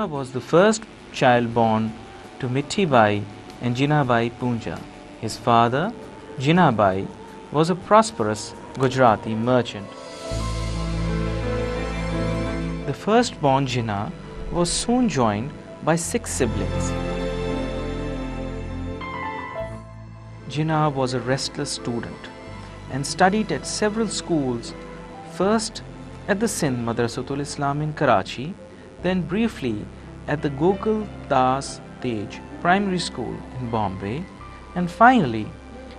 Jinnah was the first child born to Mithi Bai and Jinnah Bai Punja. His father, Jinnah Bai, was a prosperous Gujarati merchant. The firstborn Jinnah was soon joined by 6 siblings. Jinnah was a restless student and studied at several schools, first at the Sindh Madrasatul Islam in Karachi, then briefly at the Gokul Das Tej Primary School in Bombay, and finally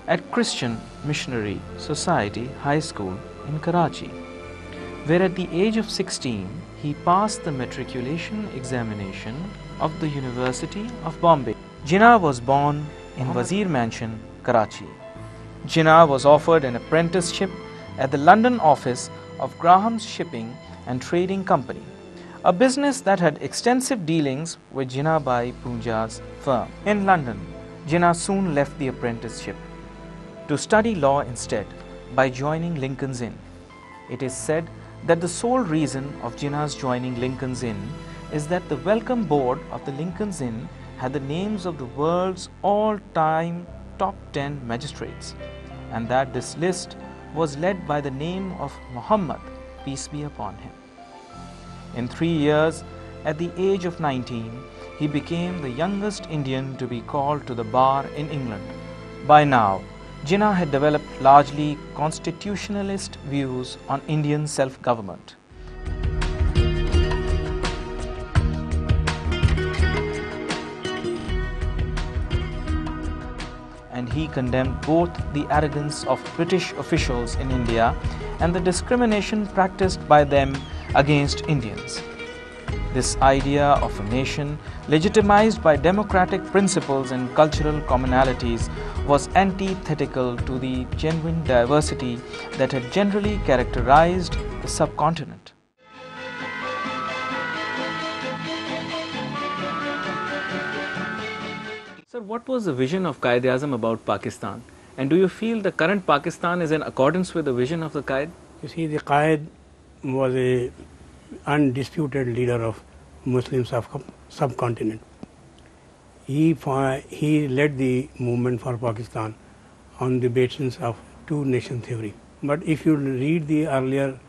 at Christian Missionary Society High School in Karachi, where at the age of 16 he passed the matriculation examination of the University of Bombay. Jinnah was born in Wazir Mansion, Karachi. Jinnah was offered an apprenticeship at the London office of Graham's Shipping and Trading Company, a business that had extensive dealings with Jinnah Bai Punja's firm. In London, Jinnah soon left the apprenticeship to study law instead by joining Lincoln's Inn. It is said that the sole reason of Jinnah's joining Lincoln's Inn is that the welcome board of the Lincoln's Inn had the names of the world's all-time top 10 magistrates, and that this list was led by the name of Muhammad, peace be upon him. In 3 years, at the age of 19, he became the youngest Indian to be called to the bar in England. By now, Jinnah had developed largely constitutionalist views on Indian self-government. And he condemned both the arrogance of British officials in India and the discrimination practiced by them against Indians. This idea of a nation legitimized by democratic principles and cultural commonalities was antithetical to the genuine diversity that had generally characterized the subcontinent. Sir, what was the vision of Quaid-e-Azam about Pakistan? And do you feel the current Pakistan is in accordance with the vision of the Quaid? You see, the Quaid was a undisputed leader of Muslim subcontinent. He led the movement for Pakistan on the basis of two-nation theory. But if you read the earlier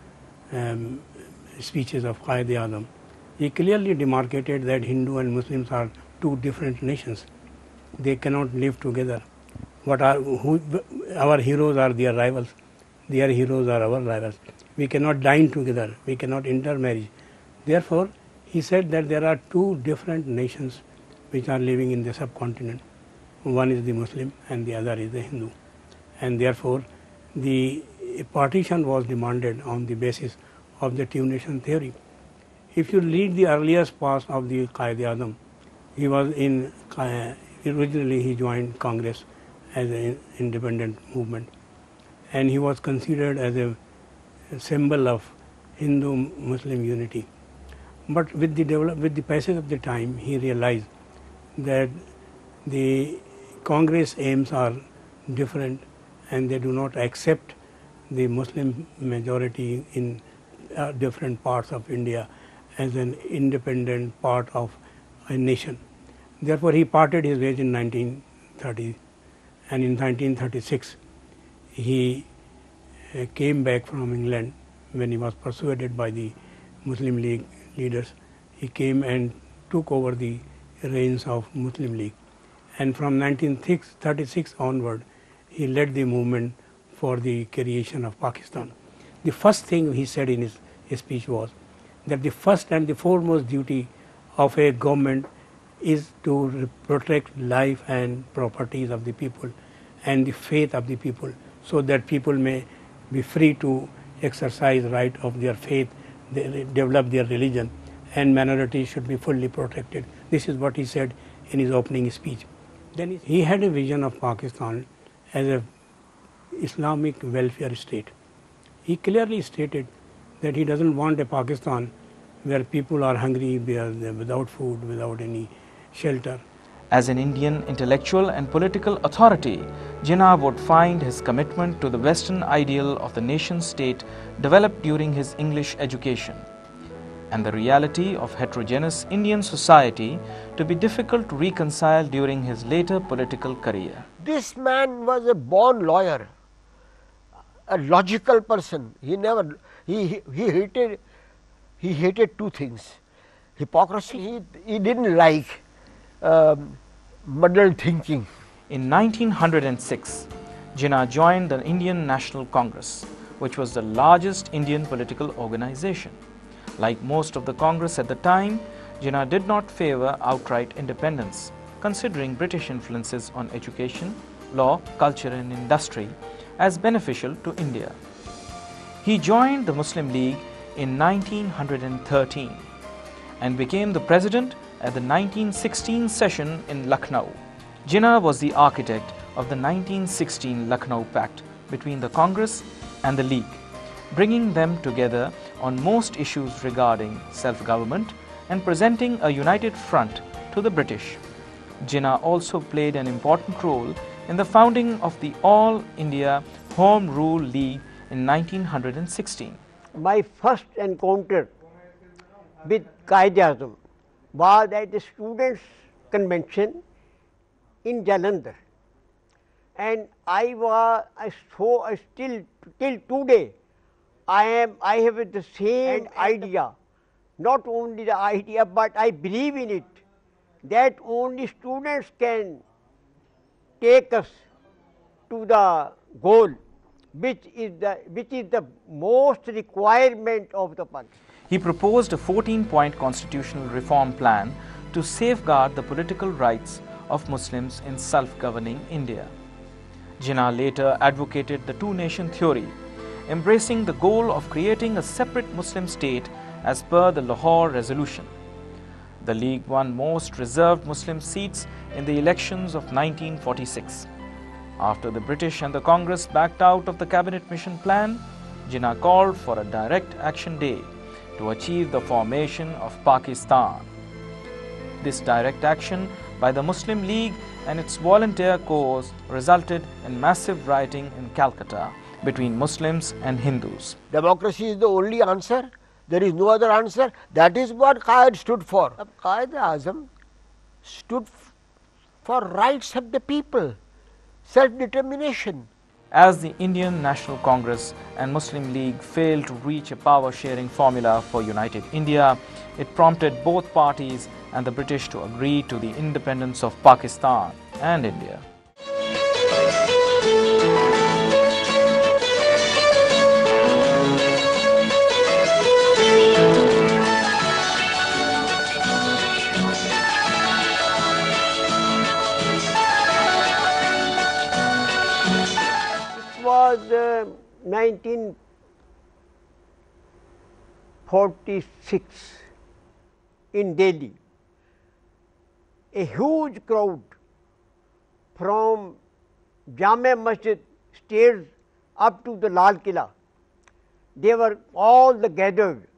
speeches of Quaid-e-Azam, he clearly demarcated that Hindu and Muslims are two different nations. They cannot live together. Our heroes are their rivals. Their heroes are our rivals. We cannot dine together. We cannot intermarry. Therefore, he said that there are two different nations which are living in the subcontinent. One is the Muslim and the other is the Hindu. And therefore, the partition was demanded on the basis of the two-nation theory. If you read the earliest past of the Quaid-e-Azam, he was originally he joined Congress as an independent movement, and he was considered as a symbol of Hindu-Muslim unity. But with the passage of the time, he realized that the Congress aims are different and they do not accept the Muslim majority in different parts of India as an independent part of a nation. Therefore, he parted his ways in 1930, and in 1936 he came back from England when he was persuaded by the Muslim League leaders. He came and took over the reins of Muslim League, and from 1936 onward he led the movement for the creation of Pakistan. The first thing he said in his speech was that the first and the foremost duty of a government is to protect life and properties of the people and the faith of the people, so that people may be free to exercise right of their faith, they develop their religion, and minorities should be fully protected. This is what he said in his opening speech. Then he had a vision of Pakistan as a Islamic welfare state. He clearly stated that he doesn't want a Pakistan where people are hungry, they're without food, without any shelter. As an Indian intellectual and political authority, Jinnah would find his commitment to the Western ideal of the nation state developed during his English education. and the reality of heterogeneous Indian society to be difficult to reconcile during his later political career. This man was a born lawyer, a logical person. He hated two things: hypocrisy. He didn't like muddled thinking. In 1906, Jinnah joined the Indian National Congress, which was the largest Indian political organization. Like most of the Congress at the time, Jinnah did not favor outright independence, considering British influences on education, law, culture and industry as beneficial to India. He joined the Muslim League in 1913 and became the president at the 1916 session in Lucknow. Jinnah was the architect of the 1916 Lucknow Pact between the Congress and the League, bringing them together on most issues regarding self-government and presenting a united front to the British. Jinnah also played an important role in the founding of the All India Home Rule League in 1916. My first encounter with Quaid-e-Azam was at the students' convention in Jalandhar, and still till today I have the same idea, not only the idea but I believe in it, that only students can take us to the goal, which is the most requirement of the Pakistan. He proposed a 14-point constitutional reform plan to safeguard the political rights of Muslims in self-governing India. Jinnah later advocated the two-nation theory, embracing the goal of creating a separate Muslim state as per the Lahore Resolution. The League won most reserved Muslim seats in the elections of 1946. After the British and the Congress backed out of the Cabinet Mission Plan, Jinnah called for a direct action day to achieve the formation of Pakistan. This direct action by the Muslim League and its volunteer corps resulted in massive rioting in Calcutta between Muslims and Hindus. Democracy is the only answer. There is no other answer. That is what Quaid stood for. Quaid-e-Azam stood for rights of the people, self-determination. As the Indian National Congress and Muslim League failed to reach a power-sharing formula for united India, it prompted both parties and the British to agree to the independence of Pakistan and India. It was 1946 in Delhi. A huge crowd from Jama Masjid stairs up to the Lal Killa. They were all gathered,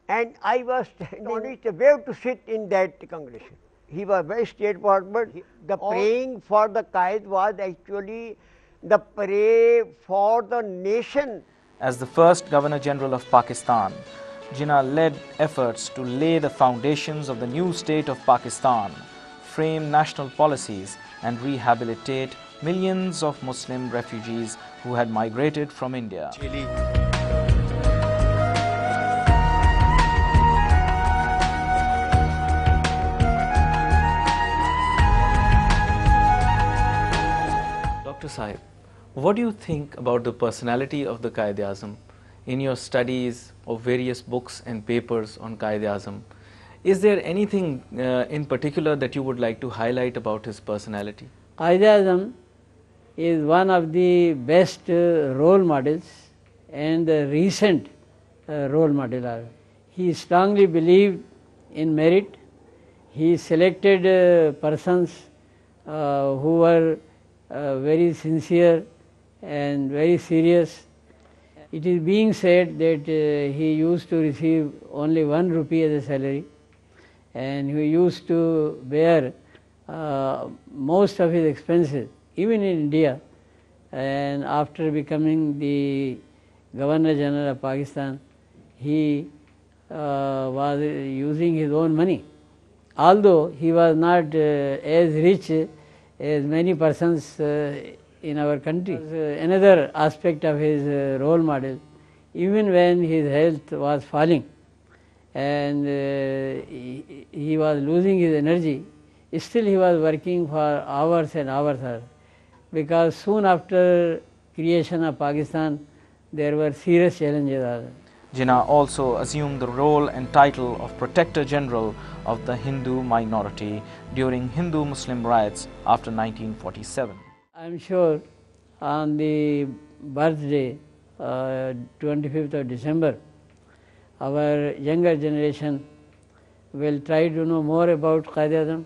and I was astonished where to sit in that congregation. He was very straightforward. The praying for the Quaid was actually the prayer for the nation. As the first Governor General of Pakistan, Jinnah led efforts to lay the foundations of the new state of Pakistan, frame national policies and rehabilitate millions of Muslim refugees who had migrated from India. Dr. Sahib, what do you think about the personality of the Quaid-e-Azam? In your studies of various books and papers on Quaid-e-Azam, is there anything in particular that you would like to highlight about his personality? Quaid-e-Azam is one of the best role models and recent role model. He strongly believed in merit. He selected persons who were very sincere and very serious. It is being said that he used to receive only 1 rupee as a salary, and he used to bear most of his expenses, even in India. And after becoming the Governor General of Pakistan, he was using his own money. Although he was not as rich as many persons in our country. Another aspect of his role model, even when his health was falling and he was losing his energy, still he was working for hours and hours, because soon after creation of Pakistan there were serious challenges. Jinnah also assumed the role and title of Protector General of the Hindu minority during Hindu-Muslim riots after 1947. I am sure on the birthday, 25th of December, our younger generation will try to know more about Quaid-e-Azam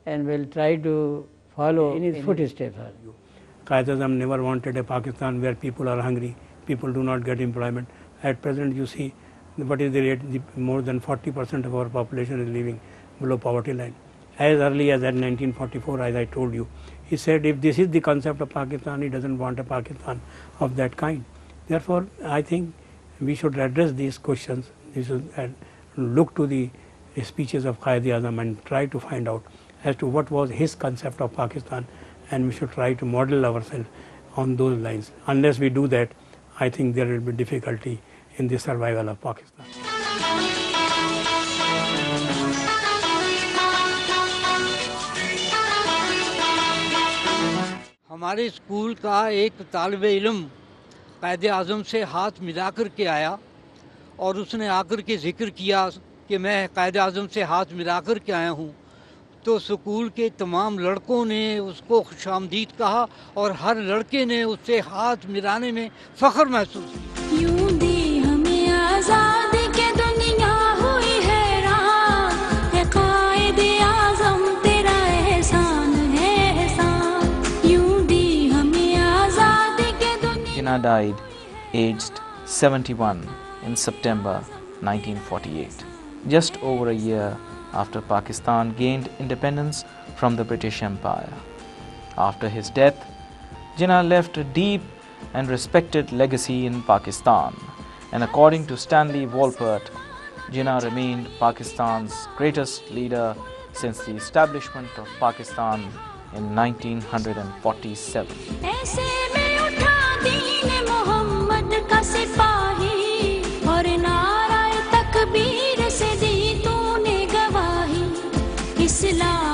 and will try to follow in his footsteps. Quaid-e-Azam never wanted a Pakistan where people are hungry, people do not get employment. At present, you see, what is the rate? More than 40% of our population is living below poverty line. As early as 1944, as I told you, he said if this is the concept of Pakistan, he doesn't want a Pakistan of that kind. Therefore, I think we should address these questions, and look to the speeches of Quaid-e-Azam and try to find out as to what was his concept of Pakistan, and we should try to model ourselves on those lines. Unless we do that, I think there will be difficulty in the survival of Pakistan. हमारे school का एक तालिबे इल्म क़ायद-ए-आज़म से हाथ मिला कर के आया और उसने आकर के जिक्र किया कि मैं क़ायद-ए-आज़म से हाथ मिला कर के आया हूँ, तो स्कूल के तमाम लड़कों ने उसको खुशामदीद कहा और हर लड़के ने उससे हाथ मिलाने में फ़ख्र महसूस किया। यूं दी हमें आज़ादी के दुनिया हुई हैरान, है क़ायद-ए-आज़म तेरा एहसान है एहसान। यूं दी हमें आज़ादी के दुनिया। Jinnah died aged 71 in September 1948, just over a year after Pakistan gained independence from the British Empire. After his death, Jinnah left a deep and respected legacy in Pakistan, and according to Stanley Wolpert, Jinnah remained Pakistan's greatest leader since the establishment of Pakistan in 1947. ऐसे में उठा दीन मोहम्मद का सिपाही और नाराए तकबीर से दी तूने गवाही, इस्लाम